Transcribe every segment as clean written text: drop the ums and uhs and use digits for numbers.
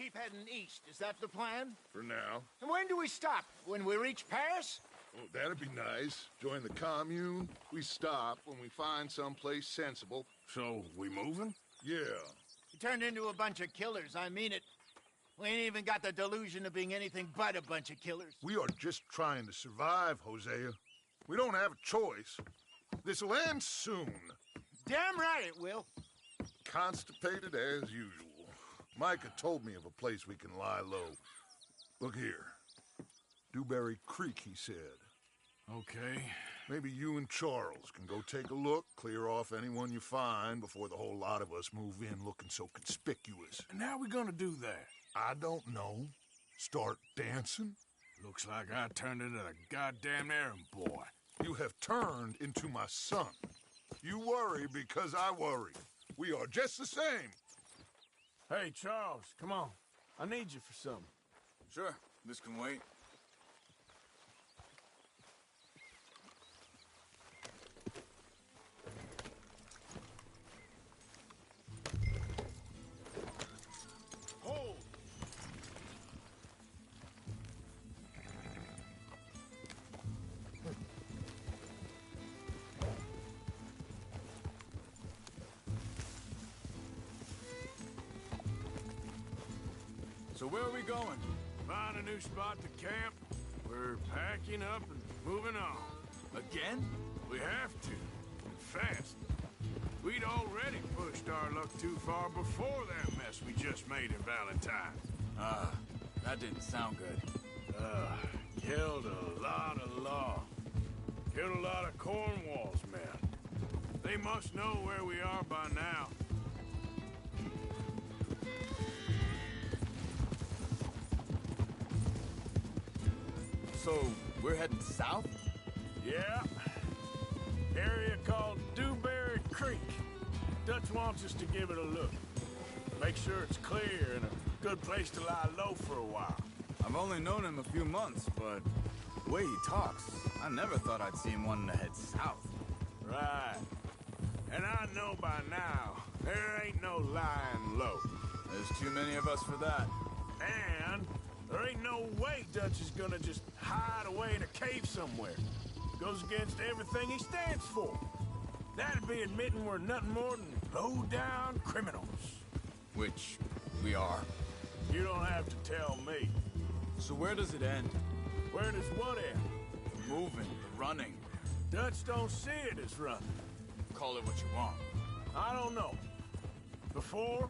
keep heading east. Is that the plan? For now. And when do we stop? When we reach Paris? Oh, that'd be nice. Join the commune. We stop when we find someplace sensible. So, we moving? Yeah. We turned into a bunch of killers, I mean it. We ain't even got the delusion of being anything but a bunch of killers. We are just trying to survive, Hosea. We don't have a choice. This'll end soon. Damn right it will. Constipated as usual. Micah told me of a place we can lie low. Look here. Dewberry Creek, he said. Okay. Maybe you and Charles can go take a look, clear off anyone you find before the whole lot of us move in looking so conspicuous. And how we gonna do that? I don't know. Start dancing? Looks like I turned into the goddamn errand boy. You have turned into my son. You worry because I worry. We are just the same. Hey, Charles, come on. I need you for something. Sure, this can wait. Hold! So where are we going? Find a new spot to camp. We're packing up and moving on. Again? We have to. And fast. We'd already pushed our luck too far before that mess we just made in Valentine. That didn't sound good. Killed a lot of law. Killed a lot of Cornwall's men. They must know where we are by now. So, we're heading south? Yeah. Area called Dewberry Creek. Dutch wants us to give it a look. Make sure it's clear and a good place to lie low for a while. I've only known him a few months, but the way he talks, I never thought I'd see him wanting to head south. Right. And I know by now, there ain't no lying low. There's too many of us for that. And there ain't no way Dutch is gonna just hide away in a cave somewhere. Goes against everything he stands for. That'd be admitting we're nothing more than low-down criminals. Which we are. You don't have to tell me. So where does it end? Where does what end? The moving, the running. Dutch don't see it as running. Call it what you want. I don't know. Before,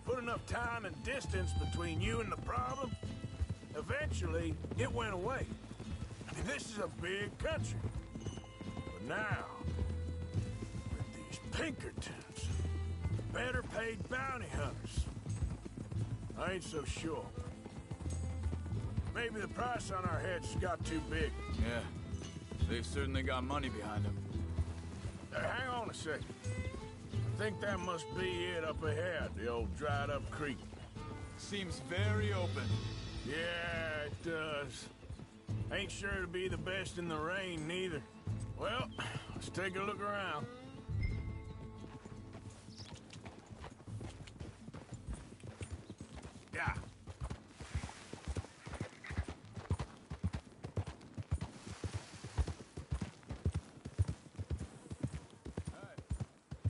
put enough time and distance between you and the problem, eventually it went away. I mean, this is a big country. But now, with these Pinkertons, better paid bounty hunters, I ain't so sure. Maybe the price on our heads got too big. Yeah, they've certainly got money behind them. Hang on a second. I think that must be it up ahead, the old dried-up creek. Seems very open. Yeah, it does. Ain't sure to be the best in the rain, neither. Well, let's take a look around. Yeah.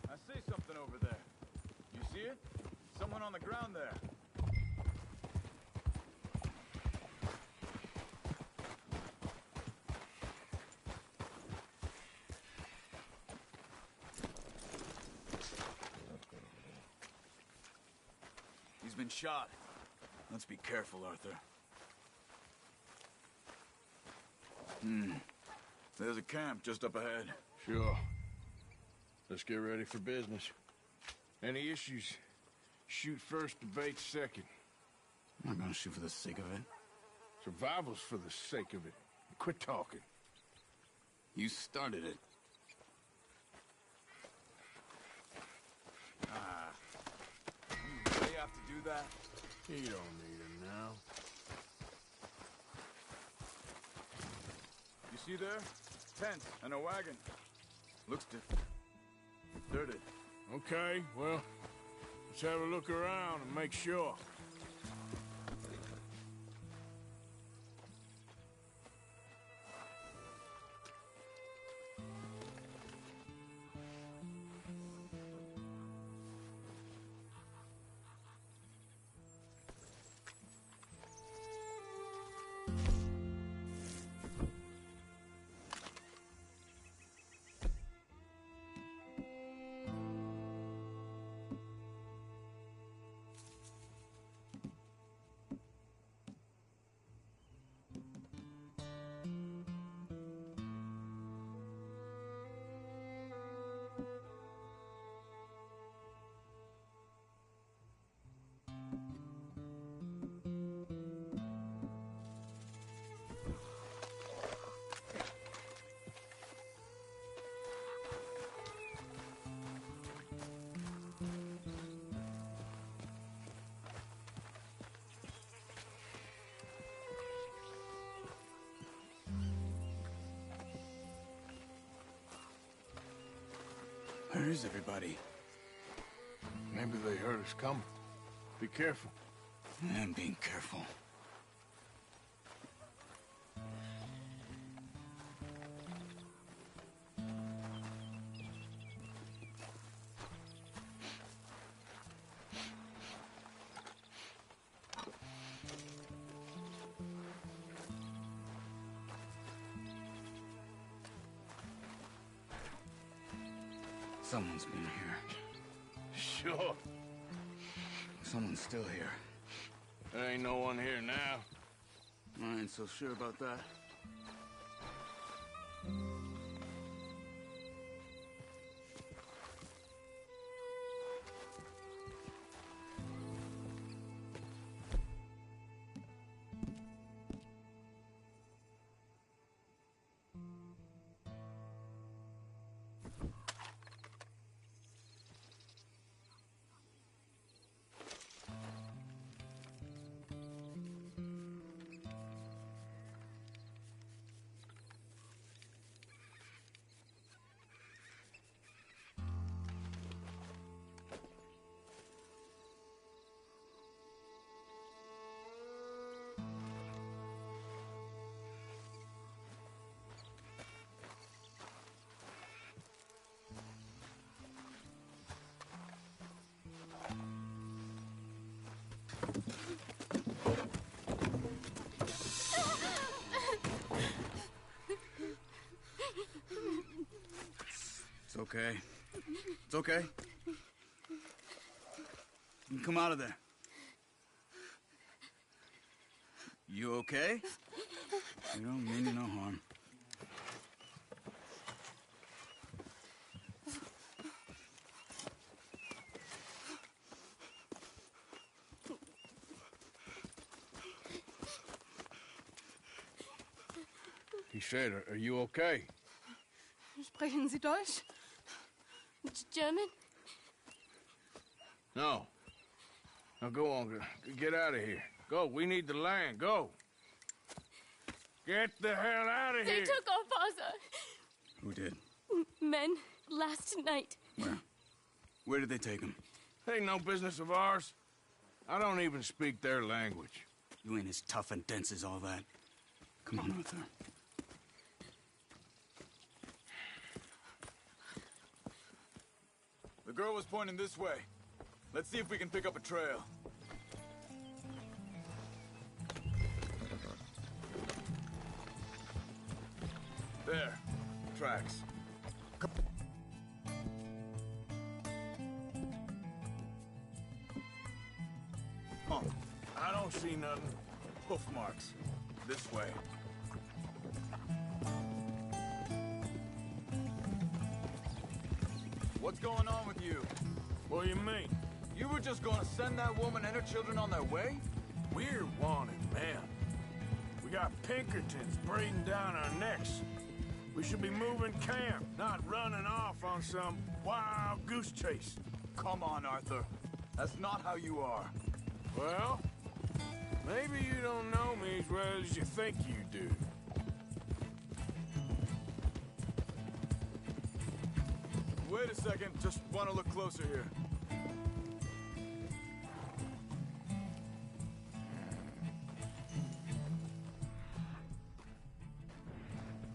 I see something over there. You see it? Someone on the ground there. He's been shot. Let's be careful, Arthur. There's a camp just up ahead. Sure. Let's get ready for business. Any issues? Shoot first, debate second. I'm not gonna shoot for the sake of it. Survival's for the sake of it. Quit talking. You started it. You really have to do that? You don't need it now. You see there? Tent and a wagon. Looks different. Deserted. Okay, well, let's have a look around and make sure. Where is everybody? Maybe they heard us coming. Be careful. I'm being careful. Someone's been here. Sure. Someone's still here. There ain't no one here now. I ain't so sure about that. It's okay. It's okay. You can come out of there. You okay? You don't mean you no harm. He said, are you okay? Sprechen Sie Deutsch? German? No. Now go on, get out of here. Go, we need the land, go. Get the hell out of They here. took our father. Who did? Men last night. Where? Where did they take him? Ain't no business of ours. I don't even speak their language. You ain't as tough and dense as all that. Come on, Arthur. The girl was pointing this way. Let's see if we can pick up a trail. There. Tracks. Oh, I don't see nothing. hoof marks. This way. What's going on with you? What do you mean? You were just gonna send that woman and her children on their way? We're wanted, man. We got Pinkertons breathing down our necks. We should be moving camp, not running off on some wild goose chase. Come on, Arthur. That's not how you are. Well, maybe you don't know me as well as you think you do. Wait a second. Just want to look closer here.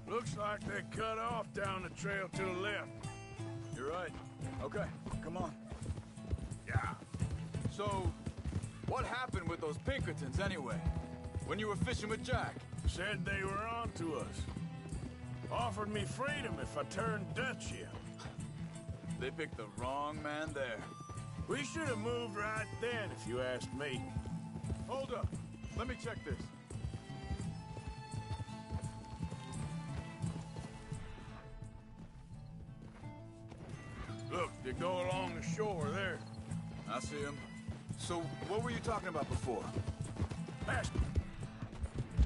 Looks like they cut off down the trail to the left. You're right. Okay, come on. Yeah. So, what happened with those Pinkertons anyway? When you were fishing with Jack? Said they were on to us. Offered me freedom if I turned Dutch here. They picked the wrong man there. We should have moved right then, if you asked me. Hold up. Let me check this. Look, they go along the shore there. I see him. So, what were you talking about before? Ask me.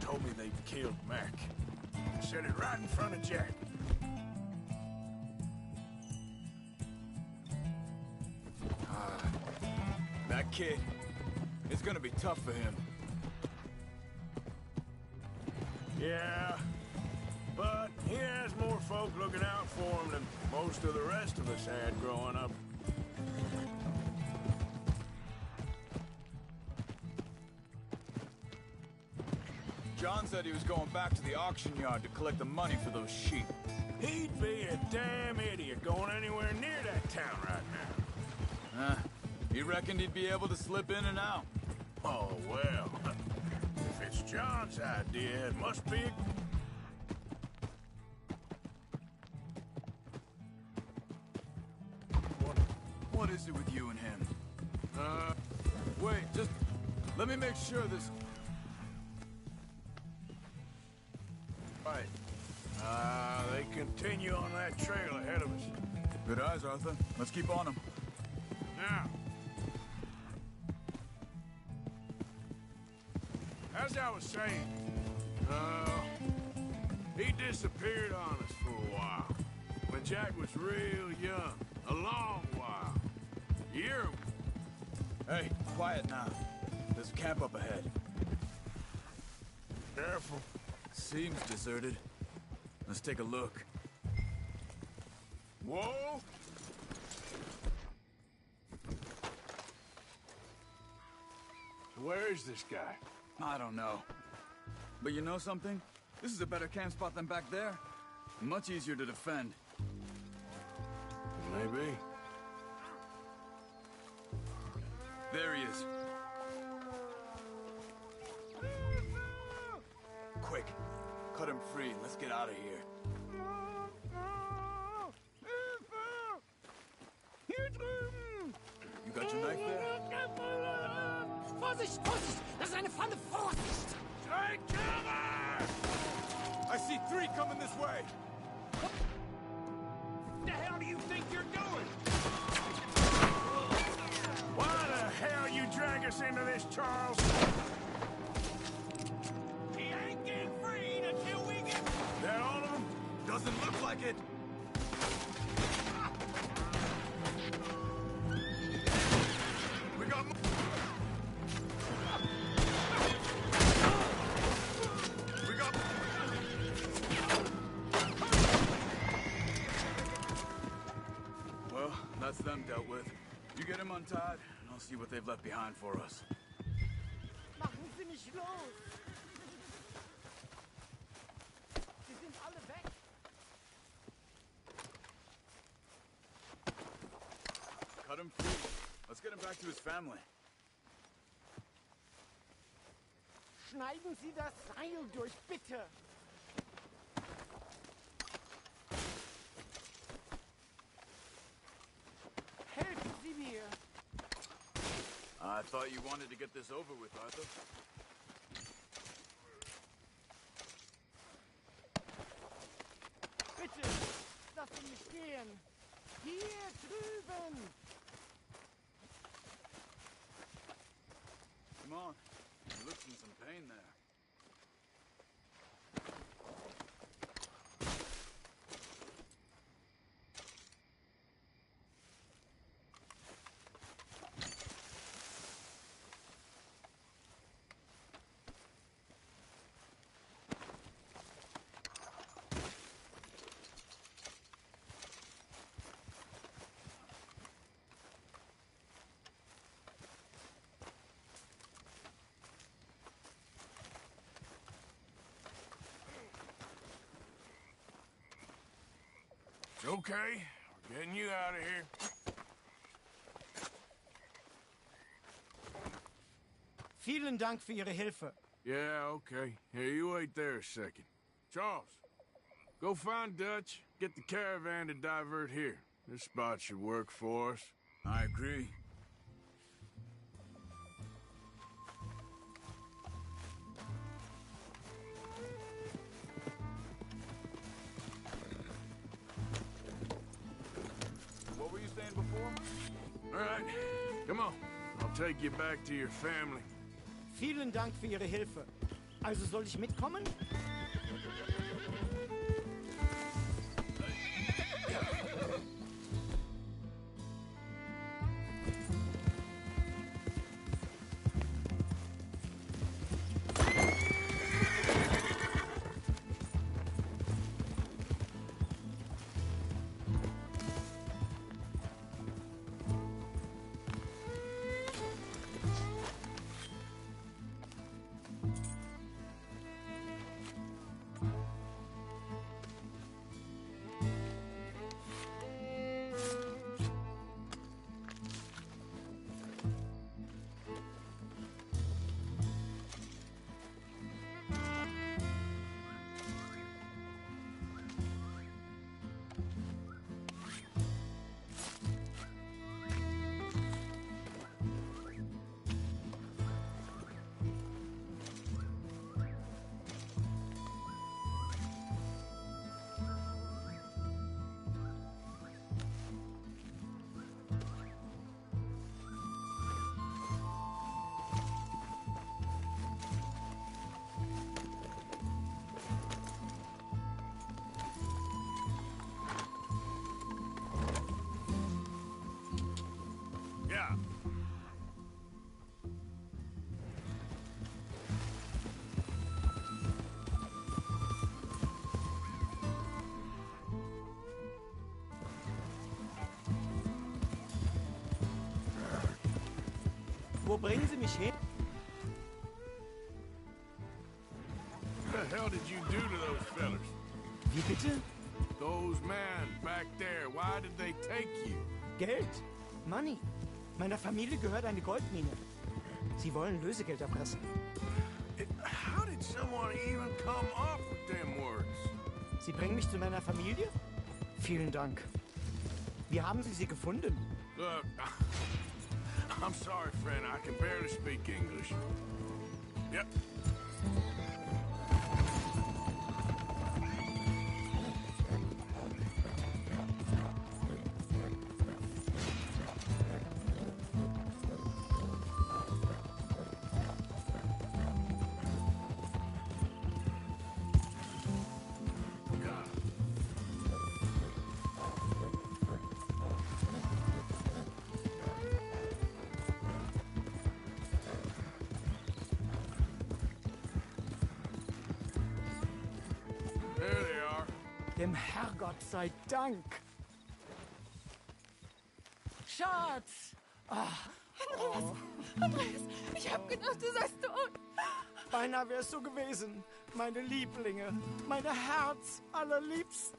Told me they killed Mac. Said it right in front of Jack. That kid. It's gonna be tough for him. Yeah, but he has more folk folk looking out for him than most of the rest of us had growing up. John said he was going back to the auction yard to collect the money for those sheep. He'd be a damn idiot going anywhere near that town right now. He reckoned he'd be able to slip in and out. Oh, well. If it's John's idea, it must be a... What is it with you and him? Wait, just let me make sure this... Right. They continue on that trail ahead of us. Good eyes, Arthur. Let's keep on him. Now, as I was saying, he disappeared on us for a while. When Jack was real young. A long while. Year. Hey, quiet now. There's a camp up ahead. Careful. Seems deserted. Let's take a look. Whoa! Where is this guy? I don't know. But you know something? This is a better camp spot than back there. Much easier to defend. Maybe. There he is. Quick, cut him free. Let's get out of here. You got your knife there? Vorsicht, Vorsicht! Das ist eine Falle! Vorsicht! Take cover! I see 3 coming this way. The hell do you think you're doing? Why the hell you drag us into this, Charles? He ain't getting freed until we get... That all of them? Doesn't look like it. We got more. We got. Well, that's them dealt with. You get him untied, and I'll see what they've left behind for us. Machen Sie mich los! Sie sind alle weg! Cut him free. Let's get him back to his family. Schneiden Sie das Seil durch, bitte! Helfen Sie mir! I thought you wanted to get this over with, Arthur. Bitte! Lassen mich gehen! Hier drüben! Come on. He looks in some pain there. It's okay. We're getting you out of here. Vielen Dank für Ihre Hilfe. Yeah, okay. Here, you wait there a second. Charles, go find Dutch. Get the caravan to divert here. This spot should work for us. I agree. What were you saying before? All right, come on. I'll take you back to your family. Vielen Dank für Ihre Hilfe. Also soll ich mitkommen? Wo bringen Sie mich hin? What the hell did you do to those fellas? Wie bitte? Those men back there, why did they take you? Geld. Money. Meiner Familie gehört eine Goldmine. Sie wollen Lösegeld erpressen. How did someone even come up with them words? Sie bringen mich zu meiner Familie? Vielen Dank. Wie haben Sie sie gefunden? Look, I'm sorry, friend. I can barely speak English. Yep. There they are. Dem Herrgott sei Dank. Schatz! Andreas, ich hab gedacht, du seist tot. Beinahe wär's so gewesen. Meine Lieblinge, meine Herz allerliebsten.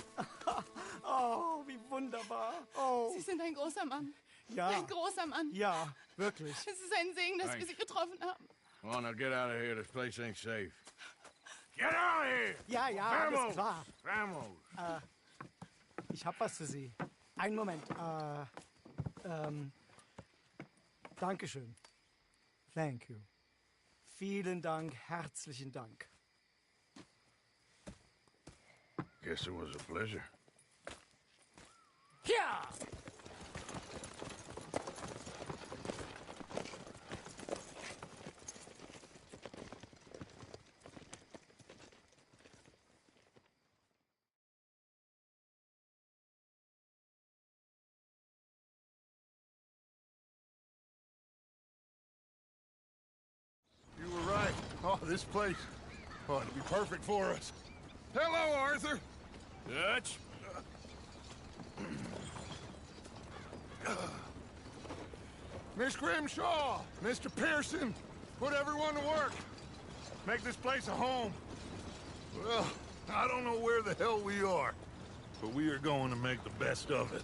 Oh, wie wunderbar. Oh, Sie sind ein großer Mann. ja, Ein großer Mann. ja, wirklich. Es ist ein Segen, dass wir Sie getroffen haben. Come on, now get out of here. This place ain't safe. Get out of here! Ja, ja, alles klar. Vamos! Ich hab was für Sie. Einen Moment. Dankeschön. Thank you. Vielen Dank, herzlichen Dank. Guess it was a pleasure. Ja! You were right. Oh, this place. Oh, it'll be perfect for us. Hello, Arthur. Dutch? Miss Grimshaw, Mr. Pearson, put everyone to work. Make this place a home. Well, I don't know where the hell we are, but we are going to make the best of it.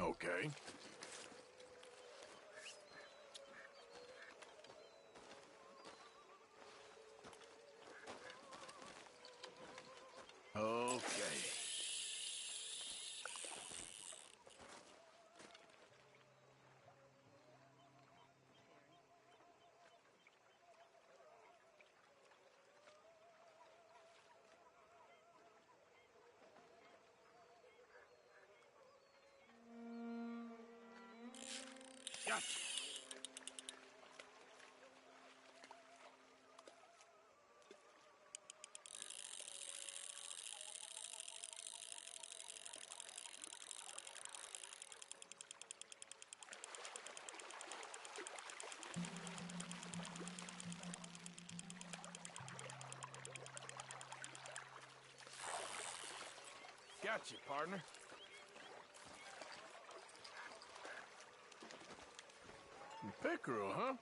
Okay. Okay. Gotcha. got you, partner. Pickerel, huh?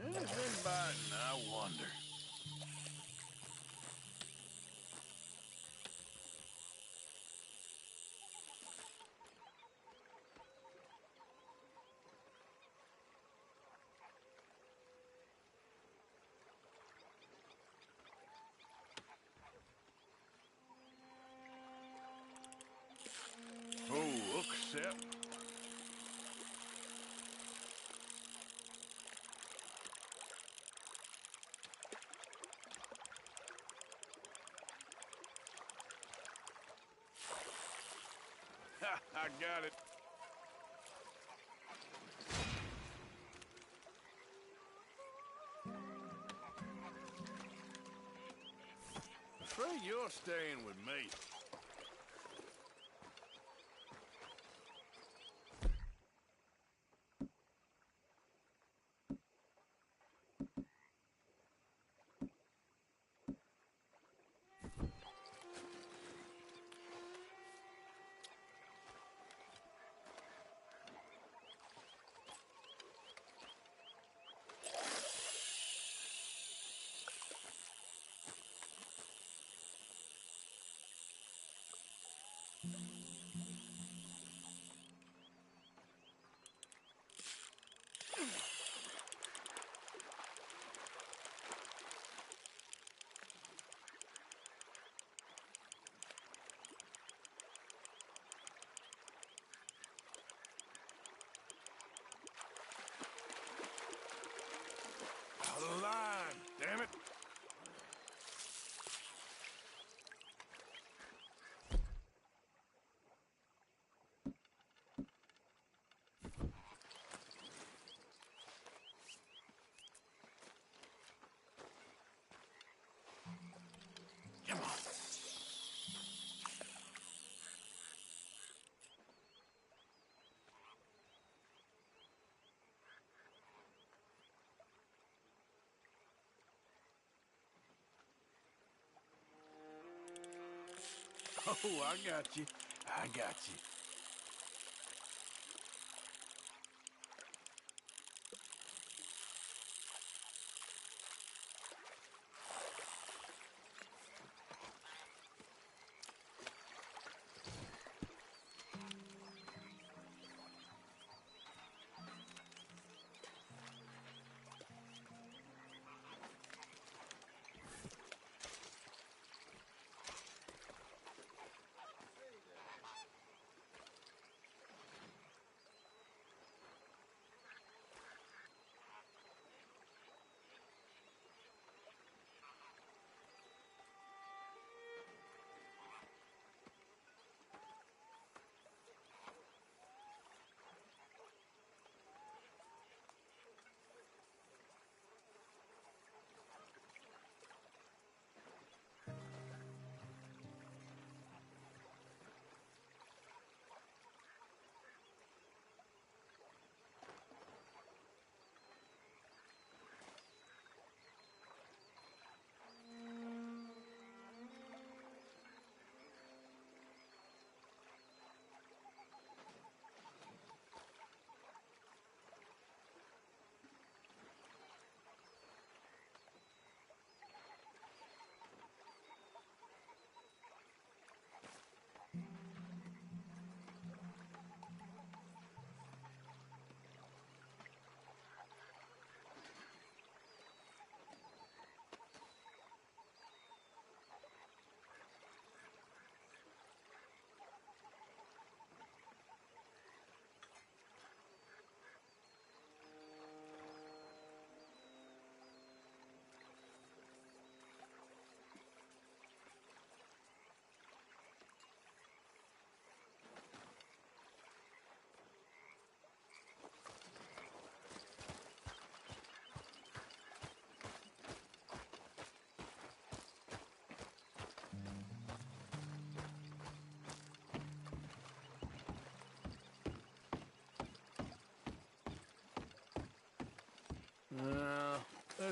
Anything biting, I wonder. Oh, accept. Ha, I got it. Afraid you're staying with me. Out of line, damn it. Come on. Oh, I got you. I got you.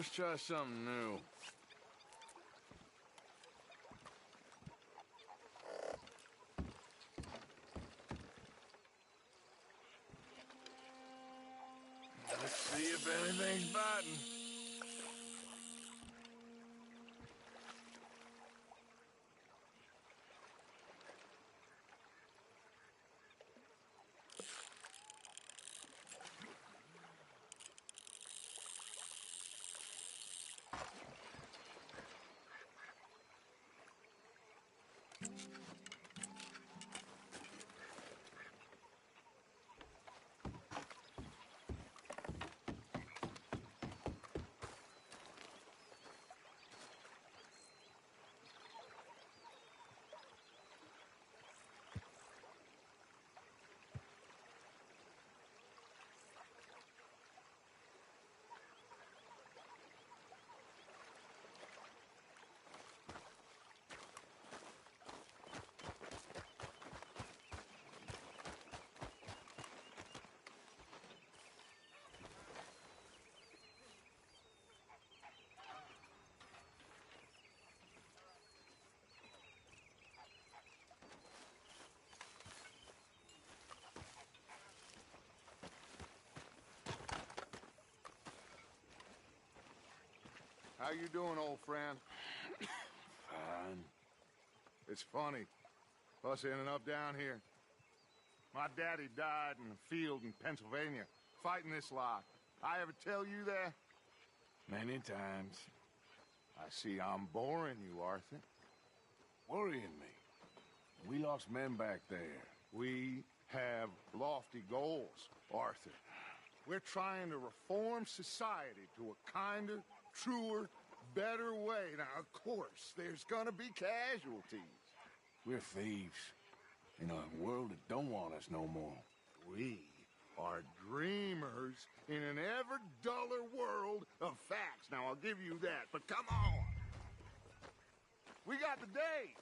Let's try something new. Let's see if anything's biting. How you doing, old friend? Fine. It's funny, us ending up down here. My daddy died in the field in Pennsylvania, fighting this lot. I ever tell you that? Many times. I see I'm boring you, Arthur. Worrying me. We lost men back there. We have lofty goals, Arthur. We're trying to reform society to a kinder, truer, better way. Now, of course, there's gonna be casualties. We're thieves. In a world that don't want us no more. We are dreamers in an ever duller world of facts. Now, I'll give you that, but come on. We got the day.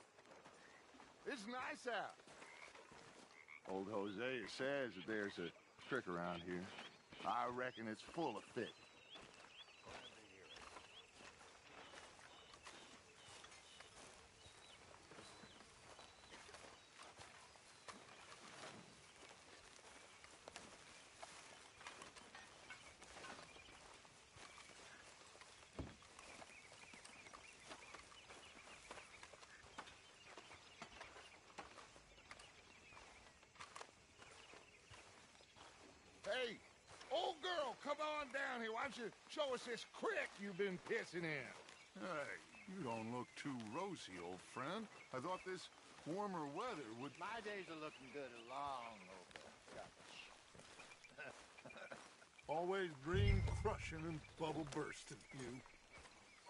It's nice out. Old Hosea says that there's a trick around here. I reckon it's full of fish. Hey, old girl, come on down here. Why don't you show us this creek you've been pissing in? Hey, you don't look too rosy, old friend. I thought this warmer weather would... My days are looking good along over. Always dream crushing and bubble bursting, you.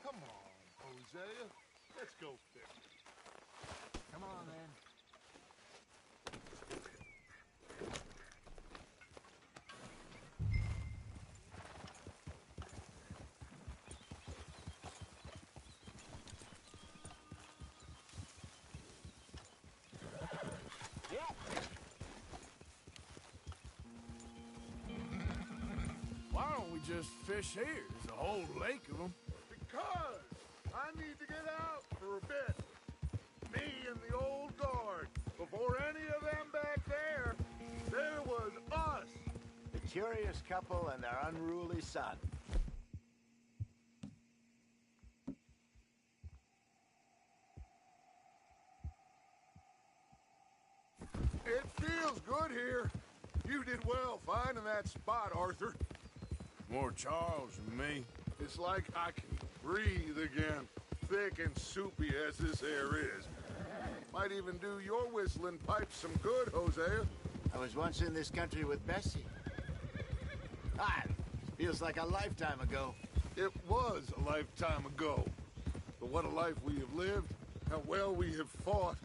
Come on, Hosea. Let's go fishing. Come on, then. Why don't we just fish here? There's a whole lake of them. Because I need to get out for a bit. Me and the old guard. Before any of them back there, there was us. The curious couple and their unruly son. It feels good here. You did well finding that spot, Arthur. More Charles than me. It's like I can breathe again, thick and soupy as this air is. Might even do your whistling pipes some good, Hosea. I was once in this country with Bessie. Ah, feels like a lifetime ago. It was a lifetime ago. But what a life we have lived, how well we have fought,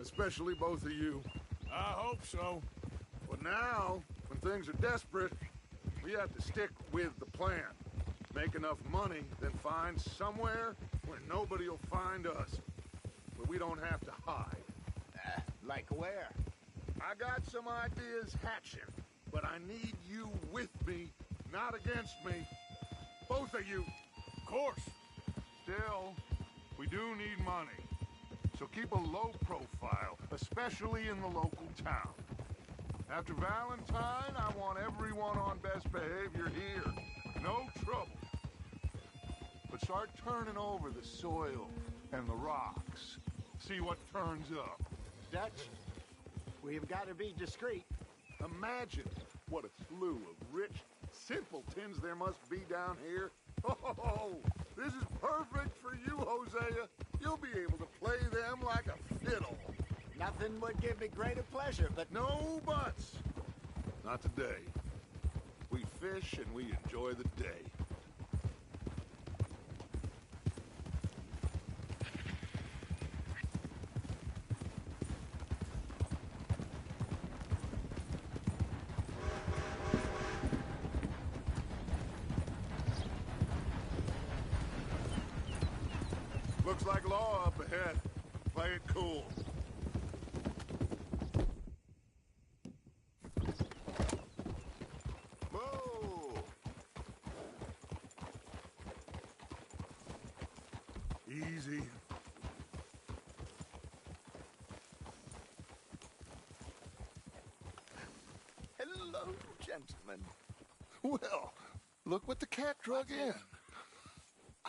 especially both of you. I hope so. But now, when things are desperate, we have to stick with the plan. Make enough money, then find somewhere where nobody will find us. Where we don't have to hide. Like where? I got some ideas hatching, but I need you with me, not against me. Both of you. course. Still, we do need money. So keep a low profile, especially in the local town. After Valentine, I want everyone on best behavior here. No trouble. But start turning over the soil and the rocks. See what turns up. Dutch, we've got to be discreet. Imagine what a slew of rich simpletons there must be down here. Oh, this is perfect for you, Hosea. You'll be able to play them like a fiddle. Nothing would give me greater pleasure, but No buts. Not today. We fish and we enjoy the day. Looks like law up ahead. Play it cool. Whoa! Easy. Hello, gentlemen. Well, look what the cat drug in.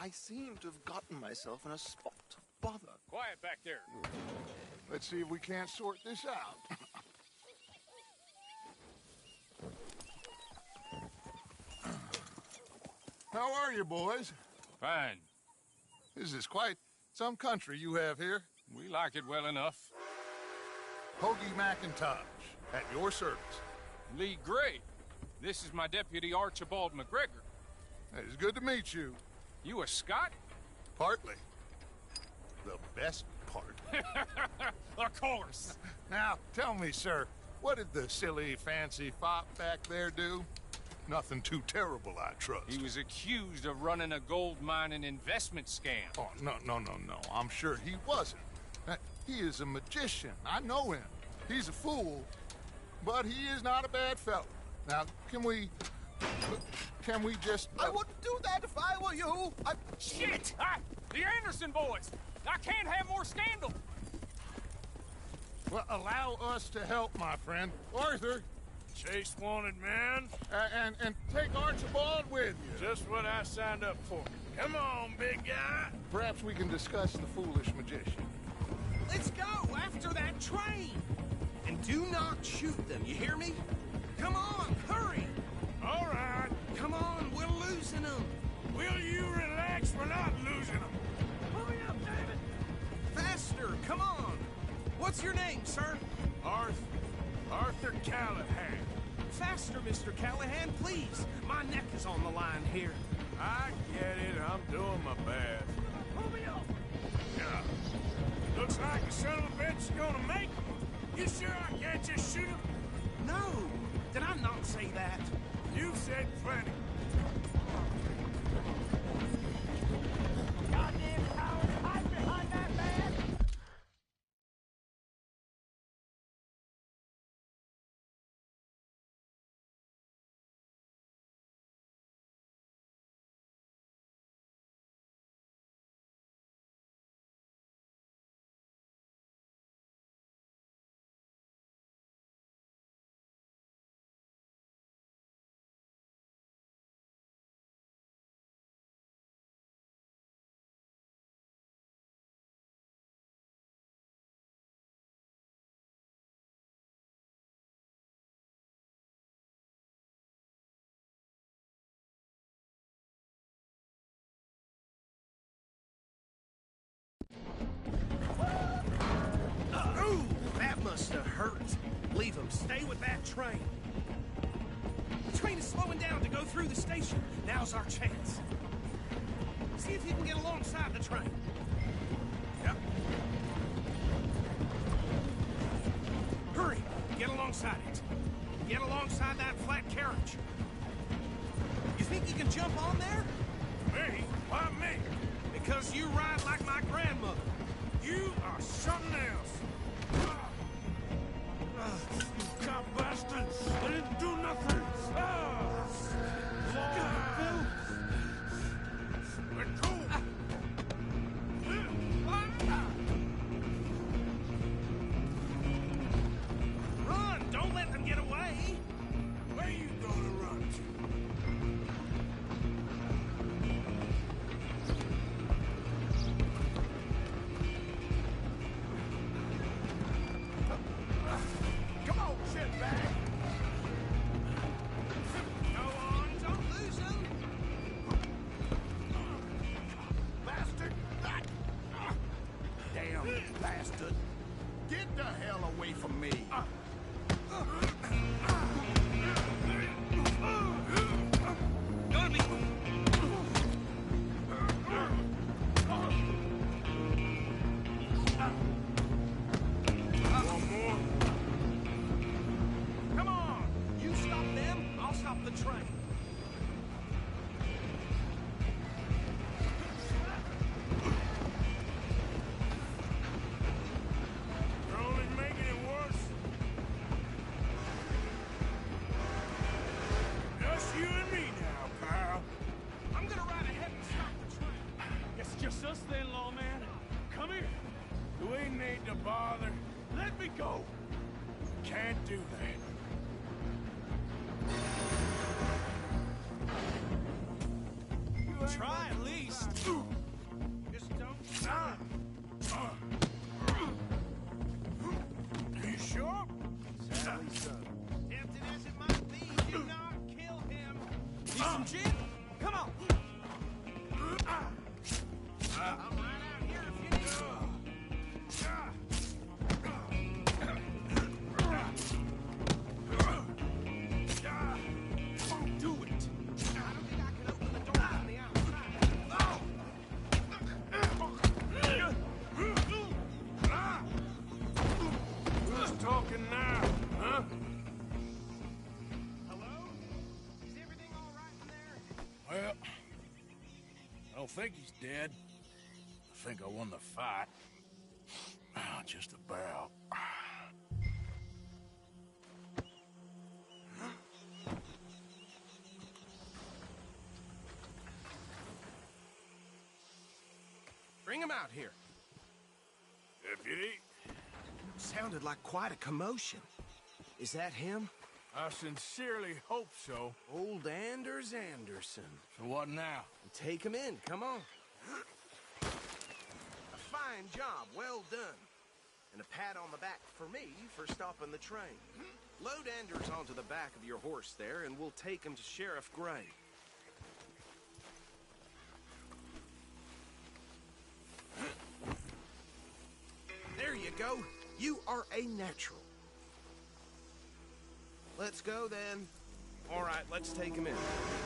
I seem to have gotten myself in a spot of bother. Quiet back there. Let's see if we can't sort this out. How are you, boys? Fine. This is quite some country you have here. We like it well enough. Hoagie McIntosh, at your service. Lee Gray. This is my deputy, Archibald McGregor. It's good to meet you. You a Scot? Partly. The best part. Of course. Now, tell me, sir, what did the silly, fancy fop back there do? Nothing too terrible, I trust. He was accused of running a gold mining investment scam. Oh, no. I'm sure he wasn't. He is a magician. I know him. He's a fool, but he is not a bad fellow. Now, can we just... I wouldn't do that if I were you. Shit! The Anderson boys! I can't have more scandal! Well, allow us to help, my friend. Arthur, Chase wanted man. and take Archibald with you. Just what I signed up for. Come on, big guy. Perhaps we can discuss the foolish magician. Let's go after that train! And do not shoot them, you hear me? Come on, hurry! All right. Come on, we're losing them! Will you relax? We're not losing them. Hurry up, David! Faster, come on! What's your name, sir? Arthur Callahan. Faster, Mr. Callahan, please! My neck is on the line here. I get it. I'm doing my best. Pull me up! Yeah. Looks like the son of a bitch is gonna make it. You sure I can't just shoot him? No! Did I not say that? You said plenty. Goddamn cowards, hide behind that man! Ooh, that must have hurt. Leave him. Stay with that train. The train is slowing down to go through the station. Now's our chance. See if you can get alongside the train. Yep. Hurry. Get alongside it. Get alongside that flat carriage. You think you can jump on there? Me? Why me? Because you ride like my grandmother. You are something else. You cop bastards! I didn't do nothing! We're stop the train. You're only making it worse. Just you and me now, pal. I'm gonna ride ahead and stop the train. It's just us then, lawman. Come here. We need to bother. Let me go. Can't do that. Try at least. Just don't stop. You sure? Sadly so. Tempting as it might be, do not kill him. Need some gin? Come on. I'm right out here if you need do it. I don't think I can open the door from the outside. Who's talking now, huh? Hello? Is everything all right in there? Well, I don't think he's dead. I think I won the fight. Just about. Bring him out here. Deputy, Sounded like quite a commotion. Is that him? I sincerely hope so. Old Anders Anderson. So what now? Take him in, come on. A fine job, well done. And a pat on the back for me for stopping the train. Load Anders onto the back of your horse there, and we'll take him to Sheriff Gray. There you go. You are a natural. Let's go, then. All right, let's take him in.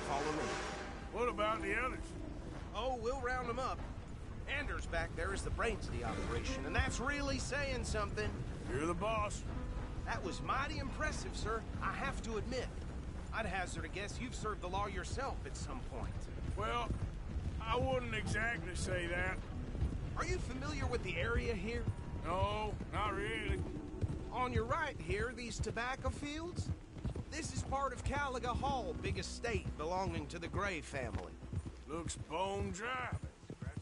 Follow me. What about the others? Oh, we'll round them up. Anders back there is the brains of the operation, and that's really saying something. You're the boss. That was mighty impressive, sir. I have to admit. I'd hazard a guess you've served the law yourself at some point. Well, I wouldn't exactly say that. Are you familiar with the area here? No, not really. On your right here, these tobacco fields? This is part of Caliga Hall, big estate belonging to the Gray family. Looks bone dry.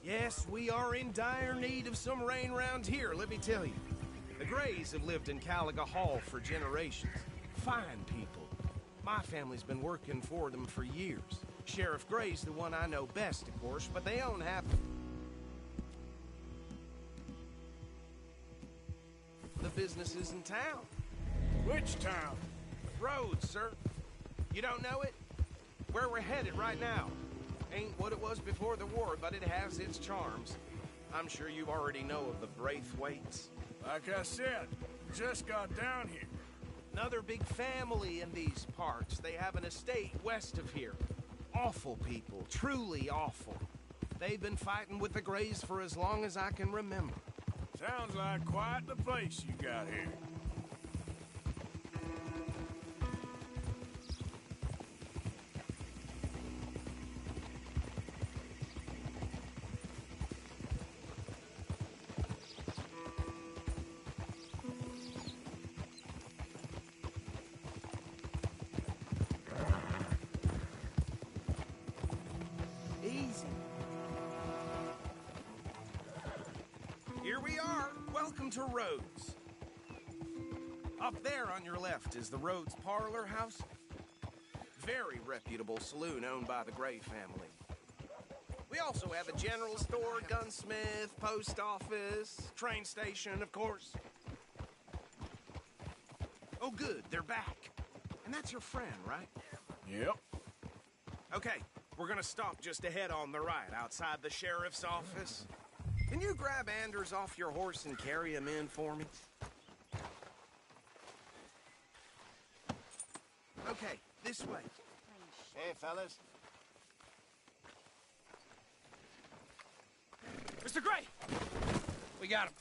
Yes, we are in dire need of some rain round here, let me tell you. The Grays have lived in Caliga Hall for generations. Fine people. My family's been working for them for years. Sheriff Gray's the one I know best, of course, but they own half the businesses in town. Which town? Rhodes, sir. You don't know it? Where we're headed right now. Ain't what it was before the war, but it has its charms. I'm sure you already know of the Braithwaites. Like I said, just got down here. Another big family in these parts. They have an estate west of here. Awful people, truly awful. They've been fighting with the Grays for as long as I can remember. Sounds like quite the place you got here. Easy. Here we are. Welcome to Rhodes. Up there on your left is the Rhodes Parlor House. Very reputable saloon owned by the Gray family. We also have a general store, gunsmith, post office, train station, of course. Oh, good. They're back. And that's your friend, right? Yep. Okay, we're gonna stop just ahead on the right, outside the sheriff's office. Can you grab Anders off your horse and carry him in for me? Okay, this way. Hey, fellas. Mr. Gray! We got him.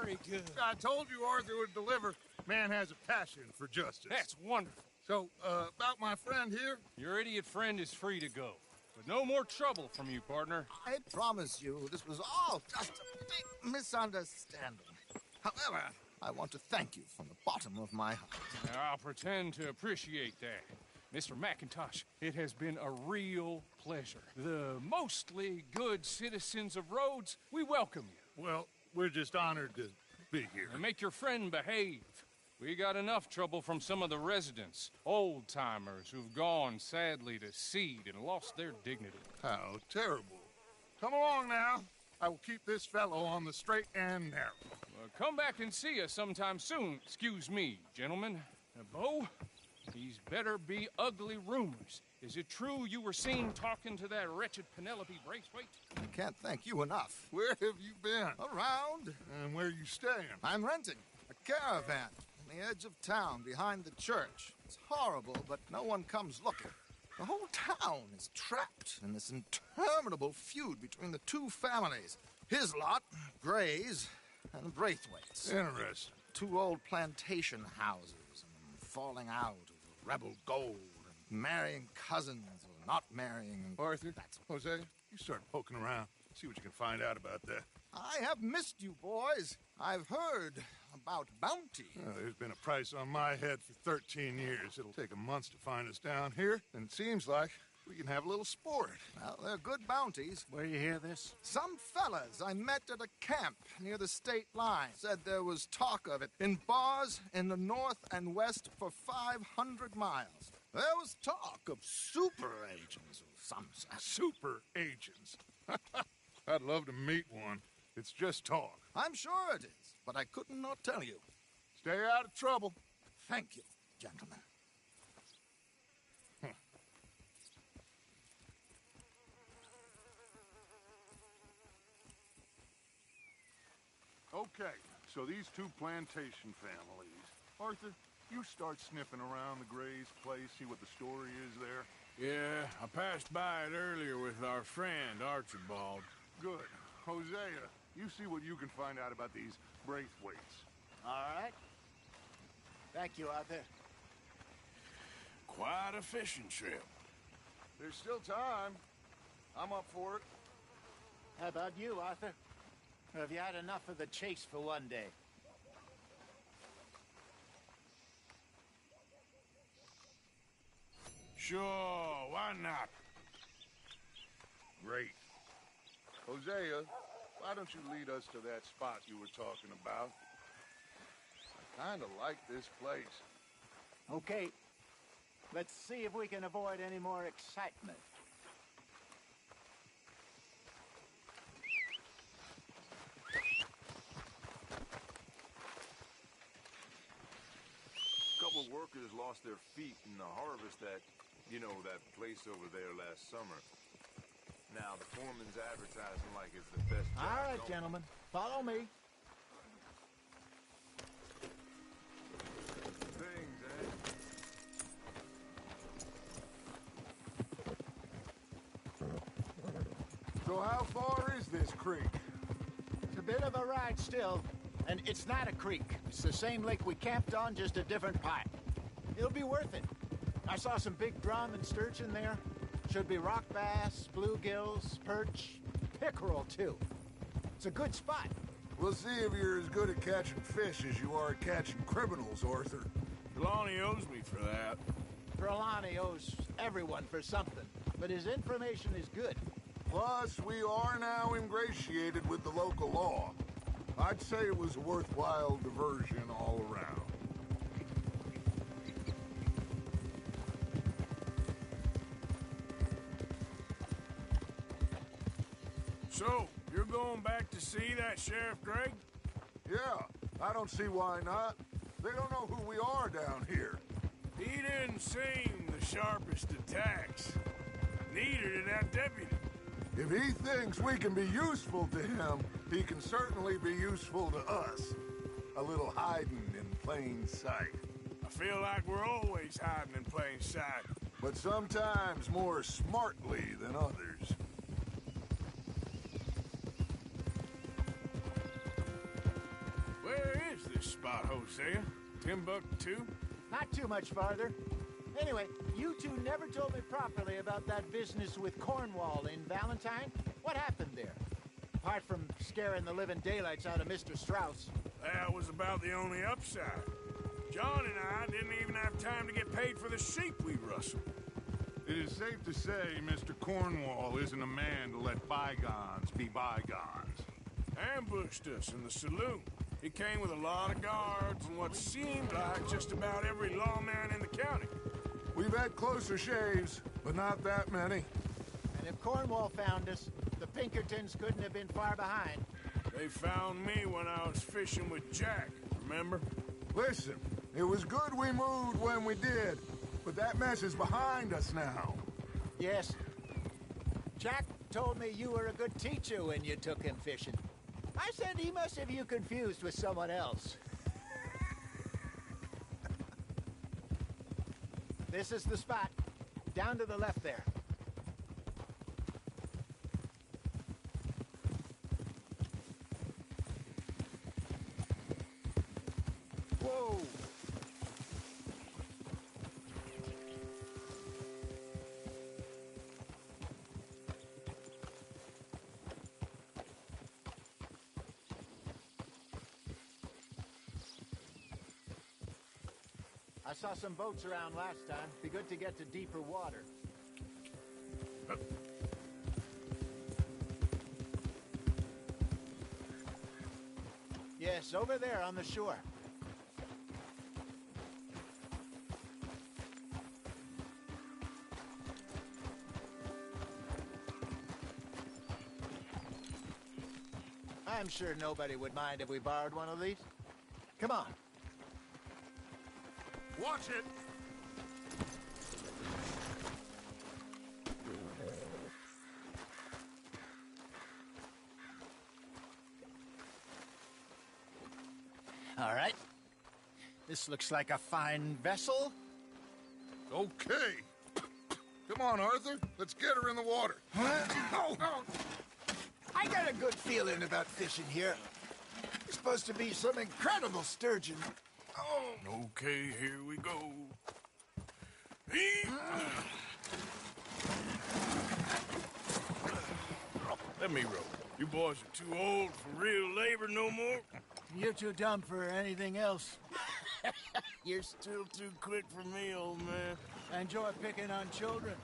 Very good. I told you Arthur would deliver. Man has a passion for justice. That's wonderful. So, about my friend here? Your idiot friend is free to go. But no more trouble from you, partner. I promise you, this was all just a big misunderstanding. However, I want to thank you from the bottom of my heart. I'll pretend to appreciate that. Mr. McIntosh, it has been a real pleasure. The mostly good citizens of Rhodes, we welcome you. Well, we're just honored to be here. And make your friend behave. We got enough trouble from some of the residents, old-timers who've gone, sadly, to seed and lost their dignity. How terrible. Come along now. I will keep this fellow on the straight and narrow. Come back and see us sometime soon. Excuse me, gentlemen. Bo, these better be ugly rumors. Is it true you were seen talking to that wretched Penelope Braithwaite? I can't thank you enough. Where have you been? Around. And where are you staying? I'm renting a caravan on the edge of town behind the church. It's horrible, but no one comes looking. The whole town is trapped in this interminable feud between the two families. His lot, Gray's, and Braithwaite's. Interesting. Two old plantation houses, and falling out of rebel gold, and marrying cousins or not marrying. Arthur, Jose, you start poking around. See what you can find out about that. I have missed you, boys. I've heard about bounty. There's been a price on my head for 13 years. It'll take a month to find us down here, and it seems like we can have a little sport. Well, they're good bounties. Where you hear this? Some fellas I met at a camp near the state line said there was talk of it in bars in the north and west for 500 miles. There was talk of super agents of some sort. Super agents. I'd love to meet one. It's just talk. I'm sure it is, but I couldn't not tell you. Stay out of trouble. Thank you, gentlemen. Okay, so these two plantation families. Arthur, you start sniffing around the Gray's place, see what the story is there. Yeah, I passed by it earlier with our friend, Archibald. Good. Hosea, you see what you can find out about these Braithwaites. All right. Thank you, Arthur. Quite a fishing trip. There's still time. I'm up for it. How about you, Arthur? Or have you had enough of the chase for one day? Sure, why not? Great. Hosea, why don't you lead us to that spot you were talking about? I kinda like this place. Okay. Let's see if we can avoid any more excitement. Couple workers lost their feet in the harvest at, that place over there last summer. Now, the foreman's advertising like it's the best job All right, going. gentlemen. Follow me. Things, eh? So how far is this creek? It's a bit of a ride still, and it's not a creek. It's the same lake we camped on, just a different part. It'll be worth it. I saw some big drum and sturgeon there. Should be rock bass, bluegills, perch, pickerel, too. It's a good spot. We'll see if you're as good at catching fish as you are at catching criminals, Arthur. Trelawney owes me for that. Trelawney owes everyone for something, but his information is good. Plus, we are now ingratiated with the local law. I'd say it was a worthwhile diversion all around. So, you're going back to see that Sheriff Gregg? Yeah, I don't see why not. They don't know who we are down here. He didn't seem the sharpest attacks. Neither did that deputy. If he thinks we can be useful to him, he can certainly be useful to us. A little hiding in plain sight. I feel like we're always hiding in plain sight. But sometimes more smartly than others. Where is this spot, Hosea? Timbuktu? Not too much farther. Anyway, you two never told me properly about that business with Cornwall in Valentine. What happened there? Apart from scaring the living daylights out of Mr. Strauss. That was about the only upside. John and I didn't even have time to get paid for the sheep we rustled. It is safe to say Mr. Cornwall isn't a man to let bygones be bygones. Ambushed us in the saloon. He came with a lot of guards and what seemed like just about every lawman in the county. We've had closer shaves, but not that many. And if Cornwall found us, the Pinkertons couldn't have been far behind. They found me when I was fishing with Jack, remember? Listen, it was good we moved when we did, but that mess is behind us now. Yes. Jack told me you were a good teacher when you took him fishing. I said he must have you confused with someone else. This is the spot. Down to the left there. Whoa! I saw some boats around last time. Be good to get to deeper water. Yes, over there on the shore. I'm sure nobody would mind if we borrowed one of these. Come on. Watch it! All right. This looks like a fine vessel. Okay. Come on, Arthur. Let's get her in the water. Oh. I got a good feeling about fishing here. It's supposed to be some incredible sturgeon. Oh. Okay, here we go. Let me row. You boys are too old for real labor no more. You're too dumb for anything else. You're still too quick for me, old man. I enjoy picking on children.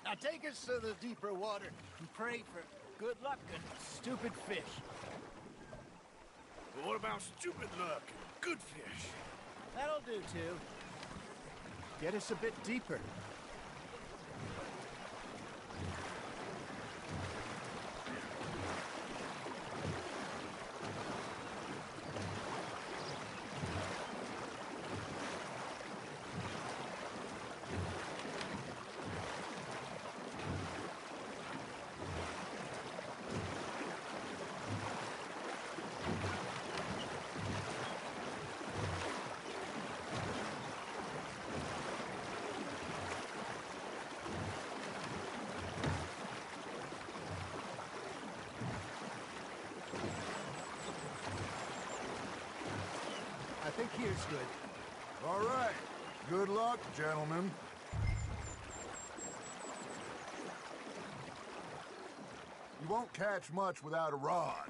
Now take us to the deeper water and pray for good luck and stupid fish. But what about stupid luck and good fish? That'll do, too. Get us a bit deeper. I think here's good. All right. Good luck, gentlemen. You won't catch much without a rod.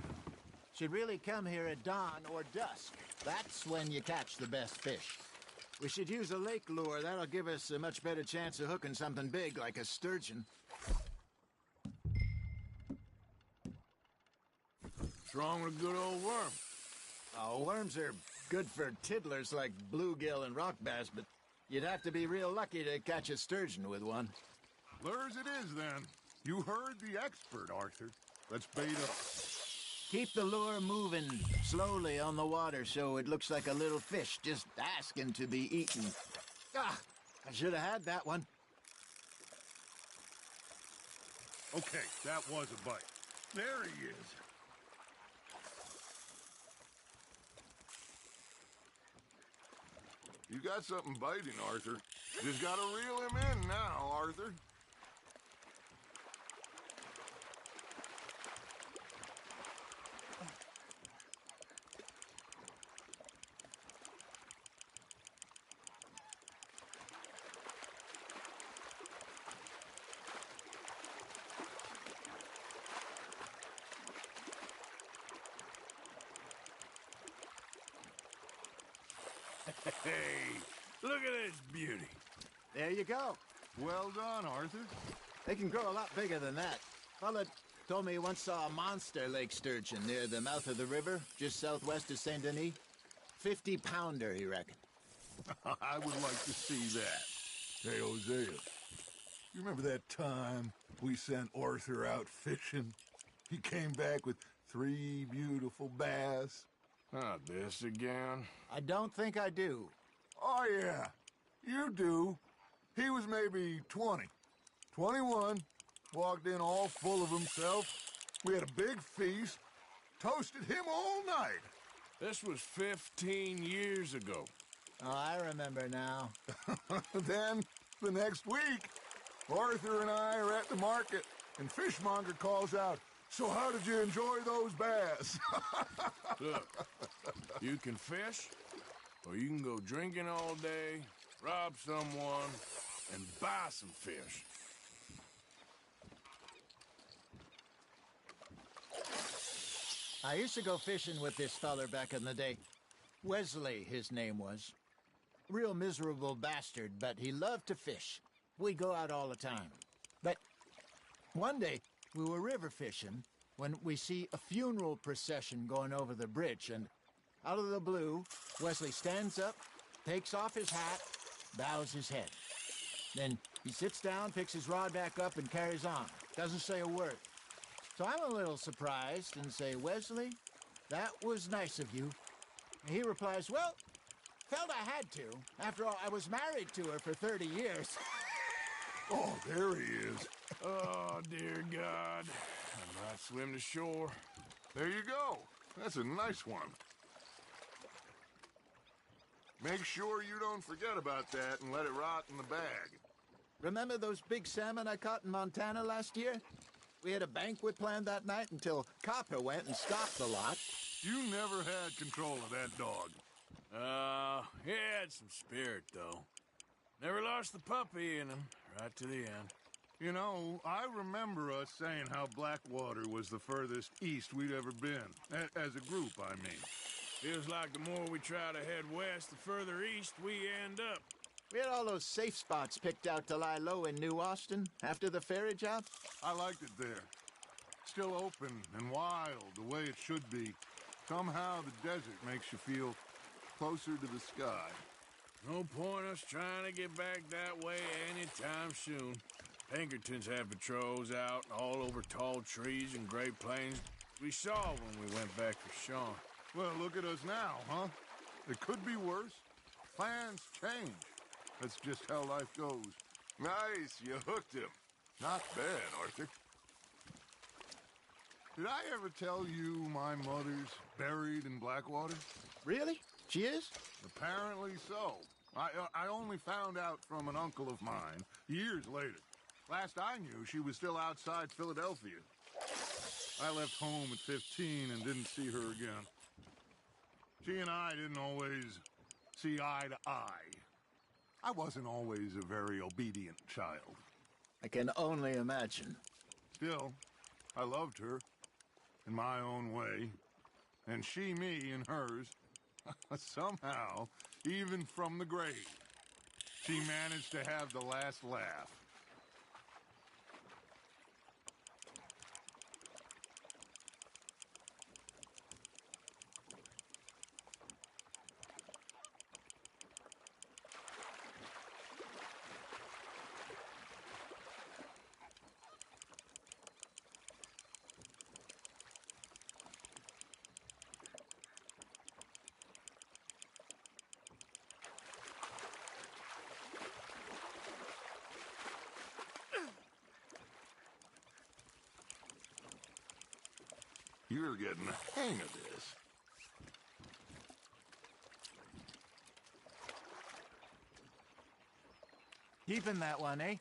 Should really come here at dawn or dusk. That's when you catch the best fish. We should use a lake lure. That'll give us a much better chance of hooking something big like a sturgeon. What's wrong with a good old worm? Oh, worms are good for tiddlers like bluegill and rock bass, but you'd have to be real lucky to catch a sturgeon with one. Lures it is, then. You heard the expert, Arthur. Let's bait up. Keep the lure moving slowly on the water so it looks like a little fish just asking to be eaten. Ah, I should have had that one. Okay, that was a bite. There he is. You got something biting, Arthur. Just gotta reel him in now, Arthur. Hey, look at this beauty. There you go. Well done, Arthur. They can grow a lot bigger than that. Fella told me he once saw a monster lake sturgeon near the mouth of the river, just southwest of Saint Denis. 50-pounder, he reckoned. I would like to see that. Hey, Hosea, you remember that time we sent Arthur out fishing? He came back with 3 beautiful bass. Not this again. I don't think I do. Oh, yeah, you do. He was maybe 20, 21, walked in all full of himself. We had a big feast, toasted him all night. This was 15 years ago. Oh, I remember now. Then, the next week, Arthur and I are at the market, and Fishmonger calls out, "So how did you enjoy those bass?" Look, you can fish, or you can go drinking all day, rob someone, and buy some fish. I used to go fishing with this feller back in the day. Wesley, his name was. Real miserable bastard, but he loved to fish. We'd go out all the time. But one day, we were river fishing when we see a funeral procession going over the bridge, and out of the blue, Wesley stands up, takes off his hat, bows his head. Then he sits down, picks his rod back up, and carries on. Doesn't say a word. So I'm a little surprised and say, "Wesley, that was nice of you." And he replies, "Well, felt I had to. After all, I was married to her for 30 years. Oh, there he is. Oh, dear God. I might swim to shore. There you go. That's a nice one. Make sure you don't forget about that and let it rot in the bag. Remember those big salmon I caught in Montana last year? We had a banquet planned that night until Copper went and stopped the lot. You never had control of that dog. He had some spirit, though. Never lost the puppy in him, right to the end. You know, I remember us saying how Blackwater was the furthest east we'd ever been. As a group, I mean. Feels like the more we try to head west, the further east we end up. We had all those safe spots picked out to lie low in New Austin after the ferry job. I liked it there. Still open and wild, the way it should be. Somehow the desert makes you feel closer to the sky. No point us trying to get back that way anytime soon. Pinkertons have patrols out all over tall trees and Great Plains. We saw when we went back for Sean. Well, look at us now, huh? It could be worse. Plans change. That's just how life goes. Nice, you hooked him. Not bad, Arthur. Did I ever tell you my mother's buried in Blackwater? Really? She is? Apparently so. I only found out from an uncle of mine years later. Last I knew, she was still outside Philadelphia. I left home at 15 and didn't see her again. She and I didn't always see eye to eye. I wasn't always a very obedient child. I can only imagine. Still, I loved her in my own way, and she me in hers. Somehow, even from the grave, she managed to have the last laugh. You're getting the hang of this. Keeping that one, eh?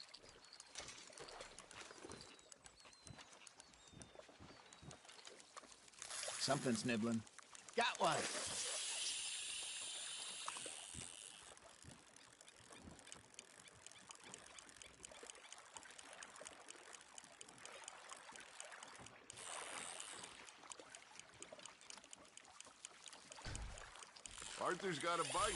Something's nibbling. Got one! Arthur's got a bite.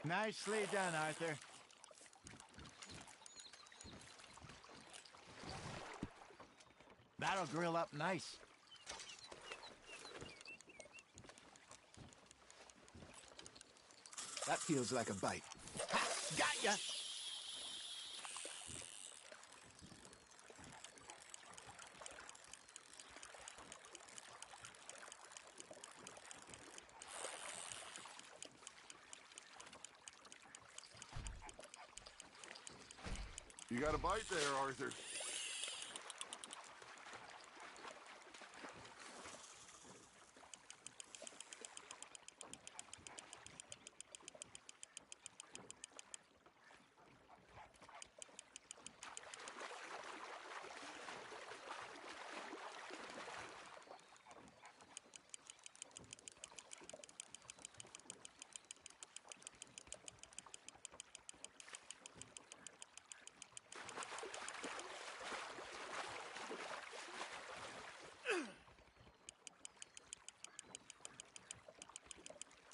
Nicely done, Arthur. That'll grill up nice. That feels like a bite. Ha! Got ya! You got a bite there, Arthur.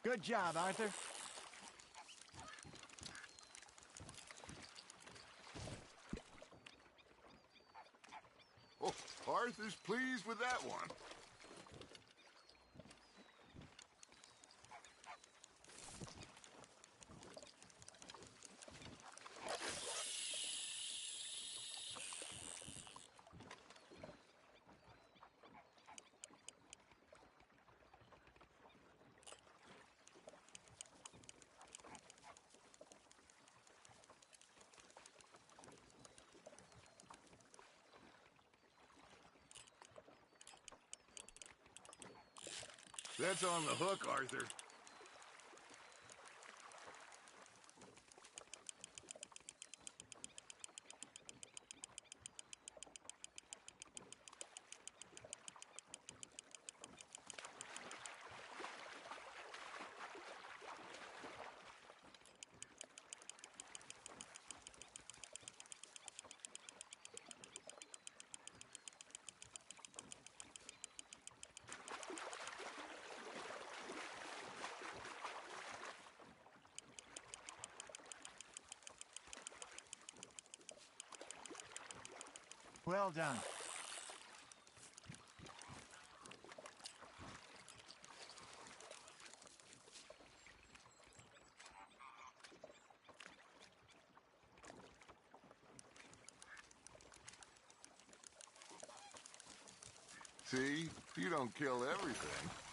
Good job, Arthur. Oh, Arthur's pleased with that one. That's on the hook, Arthur. Well done. See? You don't kill everything.